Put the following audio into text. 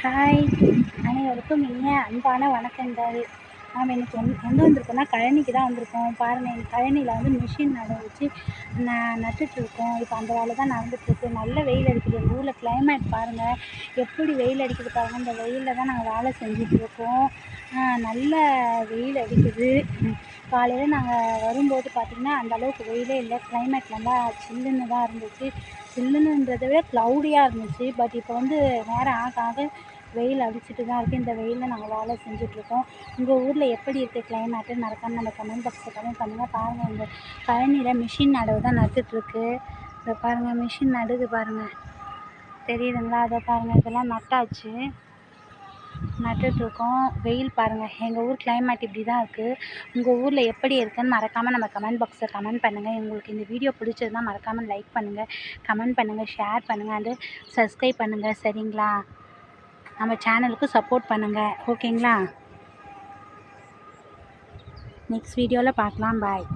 Hi, அனைவருக்கும் இனிய அன்பான வணக்கங்கள். நாம் இன்னைக்கு எங்கே வந்திருக்கோம்னா கழனிக்கு தான் வந்திருக்கோம். பாருங்கள், எங்கள் கழனியில் வந்து மிஷின் நட வச்சு நட்டுட்ருக்கோம். இப்போ அந்த வேலை தான் நடந்துகிட்ருக்கு. நல்ல வெயில் அடிக்குது. எங்கள் ஊரில் கிளைமேட் பாருங்கள் எப்படி வெயில் அடிக்குது பாருங்கள். இந்த வெயிலில் தான் நாங்கள் வேலை செஞ்சிட்ருக்கோம். நல்ல வெயில் அடிக்குது. காலையில் நாங்கள் வரும்போது பார்த்திங்கன்னா அந்தளவுக்கு வெயிலே இல்லை. கிளைமேட் நல்லா சில்லுன்னு தான் இருந்துச்சு. சில்லுன்னுன்றதை விட க்ளவுடியாக இருந்துச்சு. பட் இப்போ வந்து நேரம் ஆக ஆக வெயில் அடிச்சுட்டு தான் இருக்குது. இந்த வெயிலில் நாங்கள் வேலை செஞ்சிட்ருக்கோம். உங்கள் ஊரில் எப்படி இருக்குது கிளைமேட்டுன்னு மறக்காமல் நம்ம கமெண்ட் பாக்ஸில் கமெண்ட் பண்ணுங்கள். பாருங்கள், இந்த கழனியில் மிஷின் நடவு தான் நட்டுட்ருக்கு. இதை பாருங்கள், மிஷின் நடுது பாருங்கள், தெரியுதுங்களா? அதை பாருங்கள், இதெல்லாம் நட்டாச்சு, நட்டுட்ருக்கோம். வெயில் பாருங்கள். எங்கள் ஊர் கிளைமேட் இப்படி தான் இருக்குது. உங்கள் ஊரில் எப்படி இருக்குதுன்னு மறக்காமல் நம்ம கமெண்ட் பாக்ஸில் கமெண்ட் பண்ணுங்கள். உங்களுக்கு இந்த வீடியோ பிடிச்சதுன்னா மறக்காமல் லைக் பண்ணுங்கள், கமெண்ட் பண்ணுங்கள், ஷேர் பண்ணுங்கள், அண்டு சப்ஸ்கிரைப் பண்ணுங்கள். சரிங்களா? நம்ம சேனலுக்கு சப்போர்ட் பண்ணுங்கள். ஓகேங்களா? நெக்ஸ்ட் வீடியோவில் பார்க்கலாம். பாய்.